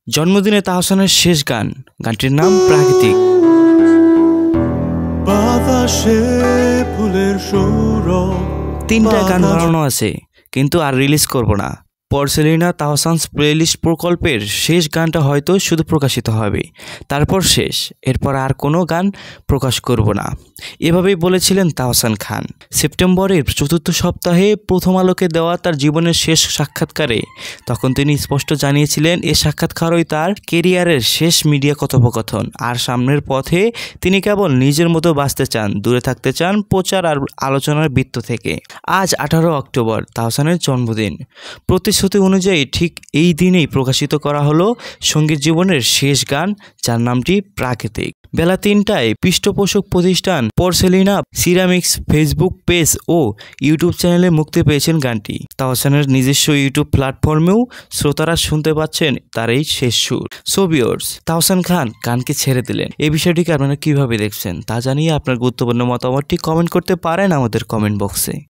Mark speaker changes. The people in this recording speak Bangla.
Speaker 1: জন্মদিনে তাহসানের শেষ গান, গানটির নাম প্রাকৃতিক। তিনটা গান বানানো আছে, কিন্তু আর রিলিজ করব না। পরসেলিনা তাহসানস প্লেলিস্ট প্রকল্পের শেষ গানটা হয়তো শুধু প্রকাশিত হবে, তারপর শেষ, এরপর আর কোনো গান প্রকাশ করব না, এভাবেই বলেছিলেন তাহসান খান। সেপ্টেম্বরের ৪র্থ সপ্তাহে প্রথম আলোকে দেওয়া তার জীবনের শেষ সাক্ষাৎকারে তখন তিনি স্পষ্ট জানিয়েছিলেন এ সাক্ষাৎকারই তার কেরিয়ারের শেষ মিডিয়া কথোপকথন। আর সামনের পথে তিনি কেবল নিজের মতো বাঁচতে চান, দূরে থাকতে চান প্রচার আর আলোচনার বৃত্ত থেকে। আজ 18 অক্টোবর, তাহসানের জন্মদিন। প্রতিশ্রুতি অনুযায়ী ঠিক এই দিনেই প্রকাশিত করা হলো সঙ্গীত জীবনের শেষ গান, যার নামটি প্রাকৃতিক। বেলা 3টায় পৃষ্ঠপোষক প্রতিষ্ঠান পরসেলিনা সিরামিক্স ফেসবুক পেজ ও ইউটিউব চ্যানেলে মুক্তি পেয়েছেন গানটি। তাহসানের নিজস্ব ইউটিউব প্ল্যাটফর্মেও শ্রোতারা শুনতে পাচ্ছেন তার এই শেষ সুর। সো ভিউয়ার্স, তাহসান খান গানকে ছেড়ে দিলেন, এই বিষয়টিকে আপনারা কিভাবে দেখছেন তা জানিয়ে আপনার গুরুত্বপূর্ণ মতামতটি কমেন্ট করতে পারেন আমাদের কমেন্ট বক্সে।